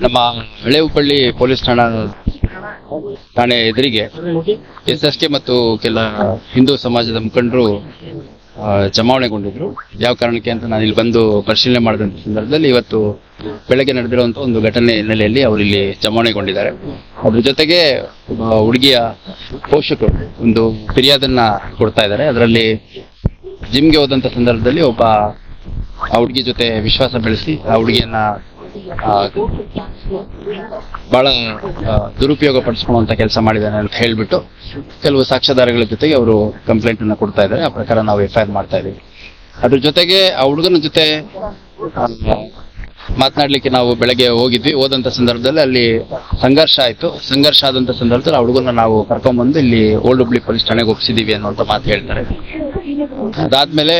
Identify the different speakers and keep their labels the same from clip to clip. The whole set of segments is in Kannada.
Speaker 1: ನಮ್ಮ ಹಳೆ ಹುಬ್ಬಳ್ಳಿ ಪೊಲೀಸ್ ಠಾಣೆ ಎದುರಿಗೆ SSK ಮತ್ತು ಕೆಲ ಹಿಂದೂ ಸಮಾಜದ ಮುಖಂಡರು ಜಮಾವಣೆಗೊಂಡಿದ್ರು. ಯಾವ ಕಾರಣಕ್ಕೆ ಅಂತ ನಾನು ಇಲ್ಲಿ ಬಂದು ಪರಿಶೀಲನೆ ಮಾಡಿದಂತ ಸಂದರ್ಭದಲ್ಲಿ ಇವತ್ತು ಬೆಳಗ್ಗೆ ನಡೆದಿರುವಂತಹ ಒಂದು ಘಟನೆ ಹಿನ್ನೆಲೆಯಲ್ಲಿ ಅವರು ಇಲ್ಲಿ ಜಮಾವಣೆಗೊಂಡಿದ್ದಾರೆ. ಅದ್ರ ಜೊತೆಗೆ ಹುಡುಗಿಯ ಪೋಷಕರು ಒಂದು ಫಿರ್ಯಾದನ್ನ ಕೊಡ್ತಾ ಇದ್ದಾರೆ. ಅದರಲ್ಲಿ ಜಿಮ್ಗೆ ಹೋದಂತ ಸಂದರ್ಭದಲ್ಲಿ ಒಬ್ಬ ಆ ಹುಡುಗಿ ಜೊತೆ ವಿಶ್ವಾಸ ಬೆಳೆಸಿ ಆ ಹುಡುಗಿಯನ್ನ ಬಹಳ ದುರುಪಯೋಗ ಪಡಿಸ್ಕೊಳ್ಳುವಂತ ಕೆಲಸ ಮಾಡಿದ್ದಾನೆ ಅಂತ ಹೇಳ್ಬಿಟ್ಟು ಕೆಲವು ಸಾಕ್ಷ್ಯಾಧಾರಗಳ ಜೊತೆಗೆ ಅವರು ಕಂಪ್ಲೇಂಟ್ ಅನ್ನ ಕೊಡ್ತಾ ಇದ್ದಾರೆ. ಆ ಪ್ರಕಾರ ನಾವು FIR ಮಾಡ್ತಾ ಇದೀವಿ. ಅದ್ರ ಜೊತೆಗೆ ಆ ಹುಡುಗನ ಜೊತೆ ಮಾತನಾಡ್ಲಿಕ್ಕೆ ನಾವು ಬೆಳಗ್ಗೆ ಹೋಗಿದ್ವಿ. ಹೋದಂತ ಸಂದರ್ಭದಲ್ಲಿ ಅಲ್ಲಿ ಸಂಘರ್ಷ ಆಯ್ತು. ಸಂಘರ್ಷ ಆದಂತ ಸಂದರ್ಭದಲ್ಲಿ ಆ ಹುಡುಗನ ನಾವು ಕರ್ಕೊಂಡ್ಬಂದು ಇಲ್ಲಿ ಓಲ್ಡ್ ಹುಬ್ಳಿ ಪೊಲೀಸ್ ಠಾಣೆಗೆ ಒಪ್ಪಿಸಿದೀವಿ ಅನ್ನುವಂತ ಮಾತು ಹೇಳ್ತಾರೆ. ಅದಾದ್ಮೇಲೆ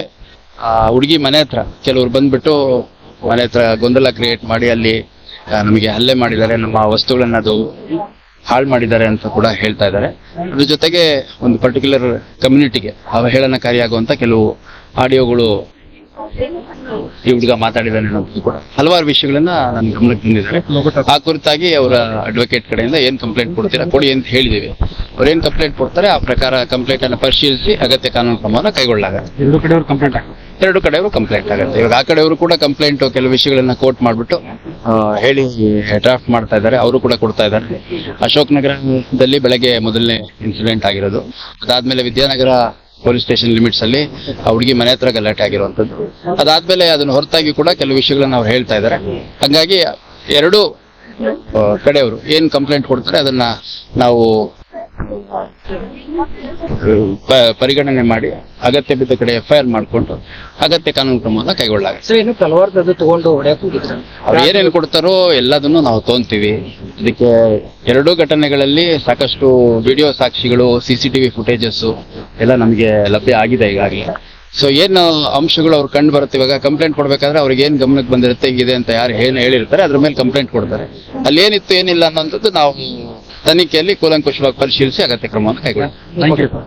Speaker 1: ಆ ಹುಡುಗಿ ಮನೆ ಹತ್ರ ಕೆಲವರು ಬಂದ್ಬಿಟ್ಟು ಮನೆ ಹತ್ರ ಗೊಂದಲ ಕ್ರಿಯೇಟ್ ಮಾಡಿ ಅಲ್ಲಿ ನಮಗೆ ಹಲ್ಲೆ ಮಾಡಿದ್ದಾರೆ, ನಮ್ಮ ವಸ್ತುಗಳನ್ನ ಅದು ಹಾಳು ಮಾಡಿದ್ದಾರೆ ಅಂತ ಕೂಡ ಹೇಳ್ತಾ ಇದ್ದಾರೆ. ಅದ್ರ ಜೊತೆಗೆ ಒಂದು ಪರ್ಟಿಕ್ಯುಲರ್ ಕಮ್ಯುನಿಟಿಗೆ ಅವಹೇಳನಕಾರಿಯಾಗುವಂತ ಕೆಲವು ಆಡಿಯೋಗಳು ಈ ಹುಡುಗ ಮಾತಾಡಿದ್ದಾನೆ ಅನ್ನೋದು ಕೂಡ ಹಲವಾರು ವಿಷಯಗಳನ್ನ ನನ್ನ ಗಮನಕ್ಕೆ ತಂದಿದ್ದಾರೆ. ಆ ಕುರಿತಾಗಿ ಅವರ ಅಡ್ವೊಕೇಟ್ ಕಡೆಯಿಂದ ಏನ್ ಕಂಪ್ಲೇಂಟ್ ಕೊಡ್ತೀರಾ ಕೊಡಿ ಅಂತ ಹೇಳಿದೀವಿ. ಅವ್ರು ಏನ್ ಕಂಪ್ಲೇಂಟ್ ಕೊಡ್ತಾರೆ ಆ ಪ್ರಕಾರ ಕಂಪ್ಲೇಂಟ್ ಅನ್ನ ಪರಿಶೀಲಿಸಿ ಅಗತ್ಯ ಕಾನೂನು ಕ್ರಮವನ್ನು ಕೈಗೊಳ್ಳಲಾಗುತ್ತೆ. ಎರಡು ಕಡೆಯವರು ಕಂಪ್ಲೇಂಟ್ ಆಗುತ್ತೆ. ಇವಾಗ ಆ ಕಡೆಯವರು ಕೂಡ ಕಂಪ್ಲೇಂಟ್ ಕೆಲವು ವಿಷಯಗಳನ್ನ ಕೋಟ್ ಮಾಡ್ಬಿಟ್ಟು ಹೇಳಿ ಡ್ರಾಫ್ಟ್ ಮಾಡ್ತಾ ಇದ್ದಾರೆ. ಅವರು ಕೂಡ ಕೊಡ್ತಾ ಇದ್ದಾರೆ. ಅಶೋಕ್ ನಗರದಲ್ಲಿ ಬೆಳಗ್ಗೆ ಮೊದಲನೇ ಇನ್ಸಿಡೆಂಟ್ ಆಗಿರೋದು. ಅದಾದ್ಮೇಲೆ ವಿದ್ಯಾನಗರ ಪೊಲೀಸ್ ಸ್ಟೇಷನ್ ಲಿಮಿಟ್ಸ್ ಅಲ್ಲಿ ಆ ಹುಡುಗಿ ಮನೆ ಹತ್ರ ಗಲಾಟೆ ಆಗಿರುವಂತದ್ದು. ಅದಾದ್ಮೇಲೆ ಅದನ್ನ ಹೊರತಾಗಿ ಕೂಡ ಕೆಲವು ವಿಷಯಗಳನ್ನ ಅವ್ರು ಹೇಳ್ತಾ ಇದ್ದಾರೆ. ಹಂಗಾಗಿ ಎರಡು ಕಡೆಯವರು ಏನ್ ಕಂಪ್ಲೇಂಟ್ ಕೊಡ್ತಾರೆ ಅದನ್ನ ನಾವು ಪರಿಗಣನೆ ಮಾಡಿ ಅಗತ್ಯ ಬಿದ್ದ ಕಡೆ FIR ಮಾಡಿಕೊಂಡು ಅಗತ್ಯ ಕಾನೂನು ಕ್ರಮವನ್ನು ಕೈಗೊಳ್ಳಲಾಗುತ್ತೆ. ಅವ್ರು ಏನೇನು ಕೊಡ್ತಾರೋ ಎಲ್ಲದನ್ನು ನಾವು ತಗೊಂತೀವಿ. ಇದಕ್ಕೆ ಎರಡೂ ಘಟನೆಗಳಲ್ಲಿ ಸಾಕಷ್ಟು ವಿಡಿಯೋ ಸಾಕ್ಷಿಗಳು, CCTV ಫುಟೇಜಸ್ ಎಲ್ಲ ನಮಗೆ ಲಭ್ಯ ಆಗಿದೆ ಈಗಾಗಲೇ. ಸೊ ಏನು ಅಂಶಗಳು ಅವ್ರು ಕಂಡು ಬರುತ್ತೆ. ಇವಾಗ ಕಂಪ್ಲೇಂಟ್ ಕೊಡ್ಬೇಕಾದ್ರೆ ಅವ್ರಿಗೆ ಏನ್ ಗಮನಕ್ಕೆ ಬಂದಿರುತ್ತೆ ಇದೆ ಅಂತ ಯಾರು ಏನು ಹೇಳಿರ್ತಾರೆ ಅದ್ರ ಮೇಲೆ ಕಂಪ್ಲೇಂಟ್ ಕೊಡ್ತಾರೆ. ಅಲ್ಲಿ ಏನಿತ್ತು ಏನಿಲ್ಲ ಅನ್ನೋಂಥದ್ದು ನಾವು ತನಿಖೆಯಲ್ಲಿ ಕೂಲಂಕುಷವಾಗಿ ಪರಿಶೀಲಿಸಿ ಅಗತ್ಯ ಕ್ರಮವನ್ನು ಕೈಗೊಳ್ಳುತ್ತೇವೆ.